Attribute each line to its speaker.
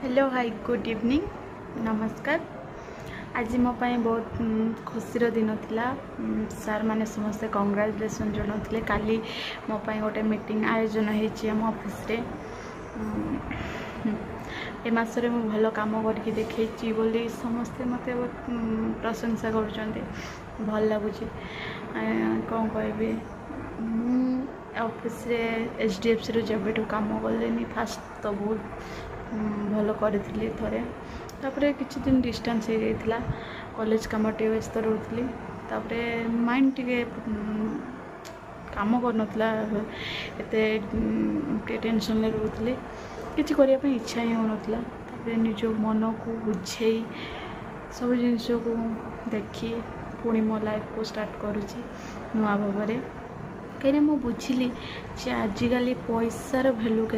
Speaker 1: Hello hi good evening नमस्कार। आज मो पाई बहुत खुशीर दिन थिला। सार माने समस्ते कंग्राचुलेसन जनाते। काली मो पाई गोटे मीटिंग आयोजन होती आम ऑफिस रे। ए मासरे मु भल काम करके देखी बोली समस्ते मत बहुत प्रशंसा कर भल लगुच। कौन कह ऑफिस रे एचडीएफसी जब काम कले फास्ट तो बहुत भल करी थे। तापर किसी दिन डिस्टेंस हो जाता कॉलेज कम टे व्यस्त रोली। माइंड टे काम करनला एत टेंशन रोली किसी करने इच्छा ही होना। निज मन को बुझे सब जिनस को देखी पुणी मो लाइफ को स्टार्ट करुँची नुआ भाव में। कहीं मुझे बुझिली आजिकल पैसार भैल्यू के